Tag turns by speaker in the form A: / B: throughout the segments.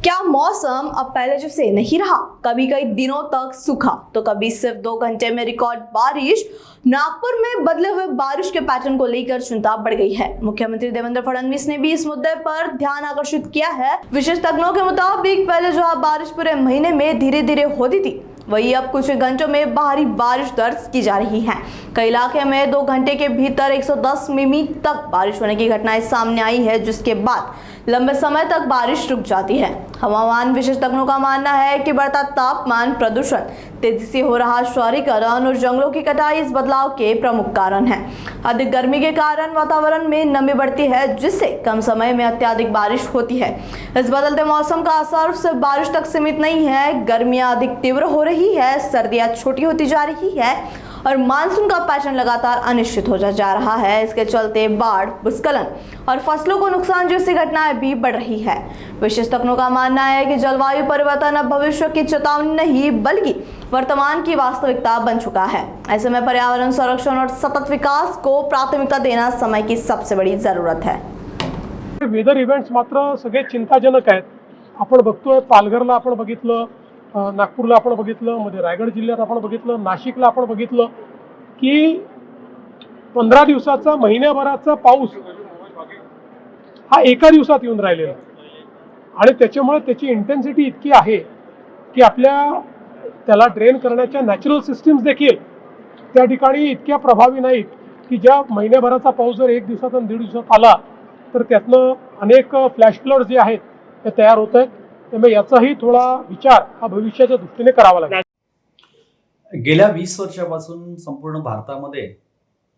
A: क्या मौसम अब पहले जैसे नहीं रहा? कभी कई दिनों तक सूखा तो कभी सिर्फ 2 घंटे में रिकॉर्ड बारिश। नागपुर में बदले हुए बारिश के पैटर्न को लेकर चिंता बढ़ गई है। मुख्यमंत्री देवेंद्र फडणवीस ने भी इस मुद्दे पर ध्यान आकर्षित किया है। विशेषज्ञों के मुताबिक पहले जो बारिश पूरे महीने में धीरे धीरे होती थी, वही अब कुछ घंटों में भारी बारिश दर्ज की जा रही है। कई इलाके में 2 घंटे के भीतर 110 मिमी तक बारिश होने की घटनाएं सामने आई है, जिसके बाद लंबे समय तक बारिश रुक जाती है। हवामान विशेषज्ञों का मानना है कि बढ़ता तापमान, प्रदूषण, तेजी से हो रहा शहरीकरण और जंगलों की कटाई इस बदलाव के प्रमुख कारण हैं। अधिक गर्मी के कारण वातावरण में नमी बढ़ती है, जिससे कम समय में अत्यधिक बारिश होती है। इस बदलते मौसम का असर सिर्फ बारिश तक सीमित नहीं है। गर्मियां अधिक तीव्र हो रही है, सर्दियां छोटी होती जा रही है और मानसून का पैटर्न लगातार अनिश्चित हो जा रहा है। इसके चलते बाढ़, भूस्खलन और फसलों को नुकसान जैसी घटनाएं भी बढ़ रही है। विशेषज्ञों का मानना है कि जलवायु परिवर्तन अब भविष्य की चेतावनी नहीं, बल्कि वर्तमान की वास्तविकता बन चुका है। ऐसे में पर्यावरण संरक्षण और सतत विकास को प्राथमिकता देना समय की सबसे बड़ी जरूरत है।
B: वेदर इव्हेंट्स मात्र सगळे चिंताजनक आहेत। आपण बघतोय पालघरला आपण बघितलं, नागपूरला आपण बघितलं, मध्ये रायगड जिल्ह्यात आपण बघितलं, नाशिकला आपण बघितलं की 15 दिवसाचा, महिन्याभराचा पाऊस हा एका दिवसात येऊन राहिलेला आणि त्याच्यामुळे त्याची इंटेन्सिटी इतकी आहे की आपल्या त्याला ड्रेन करण्याच्या नॅचरल सिस्टीम्स देखील त्या ठिकाणी इतक्या प्रभावी नाहीत की ज्या महिन्याभराचा पाऊस जर 1 दिवसात आणि 1.5 दिवसात आला तर त्यातनं अनेक फ्लॅश फ्लड जे आहेत ते तयार होत आहेत। त्यामुळे याचाही थोडा विचार हा भविष्याच्या दृष्टीने करावा लागेल।
C: गेल्या 20 वर्षापासून संपूर्ण भारतामध्ये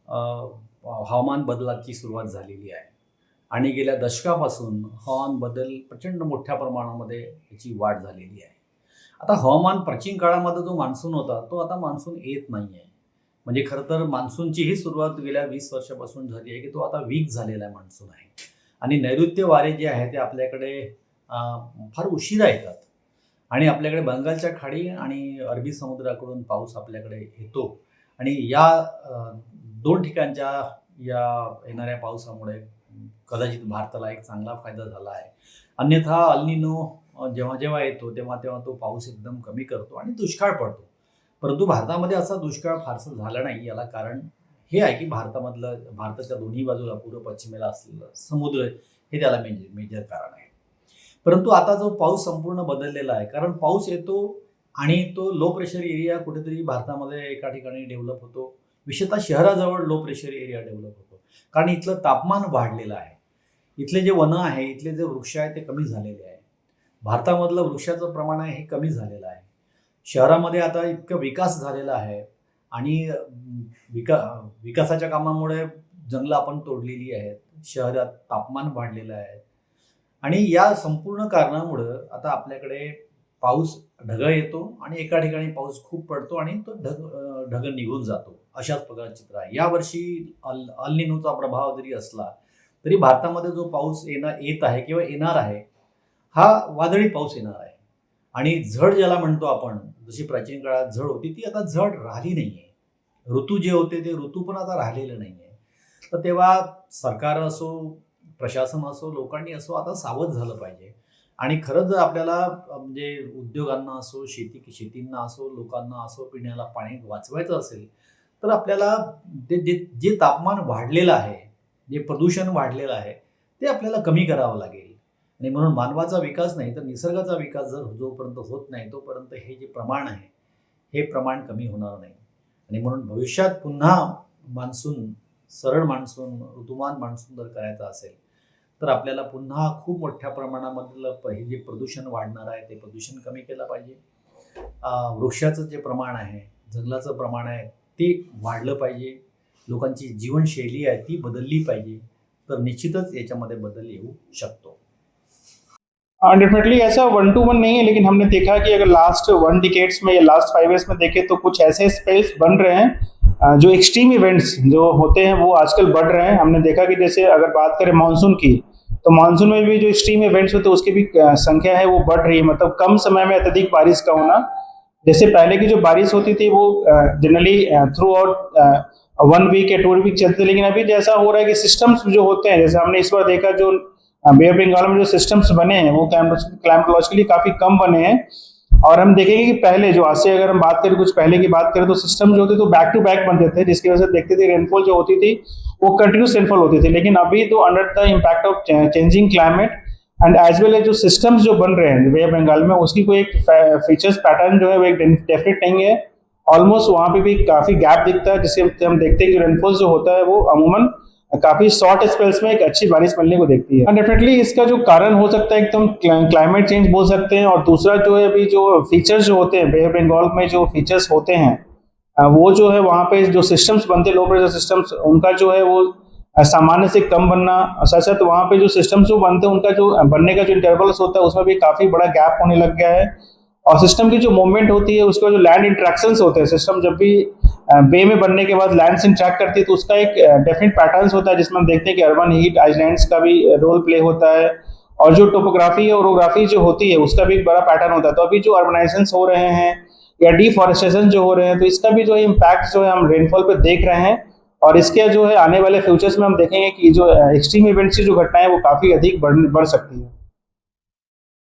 C: हवामान बदलाची सुरुवात झालेली आहे आणि गेल्या दशकापासून हवामान बदल प्रचंड मोठ्या प्रमाणामध्ये याची वाढ झालेली आहे। आता हवामान प्राचीन काळामध्ये जो मान्सून होता तो आता मान्सून येत नाही आहे। म्हणजे खरं तर मान्सूनची ही सुरुवात गेल्या 20 वर्षापासून झाली आहे की तो आता वीक झालेला आहे मान्सून आहे आणि नैऋत्य वारे जे आहे ते आपल्याकडे फार उशिरा येतात आणि आपल्याकडे बंगालच्या खाडी आणि अरबी समुद्राकडून पाऊस आपल्याकडे येतो आणि या 2 ठिकाणच्या या येणाऱ्या पावसामुळे कदाचित भारताला एक चांगला फायदा झाला आहे। अन्यथा अल निनो जेव्हा जेव्हा येतो तेव्हा तेव्हा तो पाऊस एकदम कमी करतो आणि दुष्काळ पडतो। परंतु भारतामध्ये असा दुष्काळ फारसा झाला नाही। याला कारण हे आहे की भारताच्या दोन्ही बाजूला पूर्व पश्चिमेला असलेलं समुद्र हे त्याला मेजर कारण आहे। परंतु आता जो पाऊस संपूर्ण बदललेला आहे, कारण पाऊस येतो आणि तो लो प्रेशर एरिया कुठेतरी भारतामध्ये एका ठिकाणी डेव्हलप होतो। विशेषतः शहराजवळ लो प्रेशर एरिया डेव्हलप होतो कारण इथलं तापमान वाढलेलं आहे। इथले जे वनं आहे, इथले जे वृक्ष आहेत ते कमी झालेले आहे। भारतामधलं वृक्षाचं प्रमाण आहे हे कमी झालेलं आहे। शहरामध्ये आता इतकं विकास झालेला आहे आणि विकासाच्या कामामुळे जंगलं आपण तोडलेली आहेत, शहरात तापमान वाढलेलं आहे आणि या संपूर्ण कारणामुळं आता आपल्याकडे पाऊस ढग येतो आणि एका ठिकाणी पाऊस खूप पडतो आणि तो ढग निघून जातो। अशाच प्रकारचं चित्र आहे। यावर्षी अल निनोचा प्रभाव जरी असला तरी भारतामध्ये जो पाऊस येत आहे किंवा येणार आहे हा वादळी पाऊस येणार आहे आणि झड ज्याला म्हणतो आपण, जशी प्राचीन काळात झड होती ती आता झड राहिली नाही आहे। ऋतू जे होते ते ऋतू पण आता राहिलेले नाही आहे। तर तेव्हा सरकार असो, प्रशासन असो, लोकांनी असो आता सावध झालं पाहिजे आणि खरंच जर आपल्याला म्हणजे उद्योगांना असो, शेतींना असो, लोकांना असो पिण्याला पाणी वाचवायचं असेल तर आपल्याला जे तापमान वाढलेलं आहे, जे प्रदूषण वाढलेलं आहे ते आपल्याला कमी करावं लागेल आणि म्हणून मानवाचा विकास नाही तर निसर्गाचा विकास जोपर्यंत होत नाही तोपर्यंत हे जे प्रमाण आहे हे प्रमाण कमी होणार नाही आणि म्हणून भविष्यात पुन्हा मान्सून, सरळ मान्सून, ऋतुमान मान्सून जर करायचा असेल तर आपल्याला पुन्हा खूप मोठ्या प्रमाणामधलं हे जे प्रदूषण वाढणार आहे ते प्रदूषण कमी केलं पाहिजे। वृक्षाचं जे प्रमाण आहे, जंगलाचं प्रमाण आहे ते वाढलं पाहिजे। लोकांची जीवनशैली आहे ती बदलली पाहिजे, तर निश्चितच याच्यामध्ये बदल येऊ शकतो।
D: डेफिनेटली ऐसा 1 to 1 नहीं है, लेकिन हमने देखा कि अगर लास्ट 1 डिकेड्स में या लास्ट 5 years में देखें तो कुछ ऐसे स्पेल्स बन रहे हैं जो एक्सट्रीम इवेंट्स जो होते हैं वो आजकल बढ़ रहे हैं। हमने देखा कि जैसे अगर बात करें मानसून की तो मानसून में भी जो एक्सट्रीम इवेंट्स होते हैं उसकी भी संख्या है वो बढ़ रही है। मतलब कम समय में अत्यधिक बारिश का होना। जैसे पहले की जो बारिश होती थी वो जनरली थ्रू आउट 1 week या 2 week चलते, लेकिन अभी जैसा हो रहा है कि सिस्टम्स जो होते हैं, जैसे हमने इस बार देखा जो बे ऑफ बंगाल में जो सिस्टम्स बने हैं वो क्लाइमेटोलॉजिकली काफी कम बने हैं। और हम देखेंगे कि पहले जो आज से अगर हम बात करें कुछ पहले की बात करें तो सिस्टम जो होते तो बैक टू बैक बनते थे, जिसकी वजह से देखते थे रेनफॉल जो होती थी वो कंटिन्यूस रेनफॉल होती थी। लेकिन अभी तो under the impact of changing climate and as well as जो सिस्टम्स जो बन रहे हैं बे ऑफ बंगाल में, उसकी कोई एक फीचर्स पैटर्न जो है वो एक डेफिनेट नहीं है। ऑलमोस्ट वहाँ पे भी काफी गैप दिखता है, जिससे हम देखते हैं कि रेनफॉल जो होता है वो अमूमन काफी शॉर्ट स्पेल्स में एक अच्छी बारिश मिलने को देखती है। डेफिनेटली इसका जो कारण हो सकता है एकदम क्लाइमेट चेंज बोल सकते हैं। और दूसरा जो है अभी जो फीचर्स जो होते हैं बे ऑफ बंगाल में, जो फीचर्स होते हैं वो जो है वहाँ पे जो सिस्टम्स बनते हैं लो प्रेशर सिस्टम्स, उनका जो है वो सामान्य से कम बनना, साथ साथ वहाँ पे जो सिस्टम्स जो बनते हैं उनका जो बनने का जो इंटरवल्स होता है उसमें भी काफी बड़ा गैप होने लग गया है। और सिस्टम की जो मूवमेंट होती है, उसका जो लैंड इंटरेक्शंस होते हैं, सिस्टम जब भी बे में बनने के बाद लैंड से इंटरेक्ट करती है तो उसका एक डेफिनेट पैटर्न्स होता है, जिसमें हम देखते हैं कि अर्बन हीट आइलैंड्स का भी रोल प्ले होता है। और जो टोपोग्राफी और ओरोग्राफी जो होती है उसका भी एक बड़ा पैटर्न होता है। तो अभी जो अर्बनाइजेशन हो रहे हैं या डिफॉरेस्टेशन जो हो रहे हैं, तो इसका भी जो है इम्पैक्ट जो है हम रेनफॉल पे देख रहे हैं। और इसके जो है आने वाले फ्यूचर्स में हम देखेंगे कि जो एक्सट्रीम इवेंट्स की जो घटनाएं वो काफी अधिक बढ़ सकती है।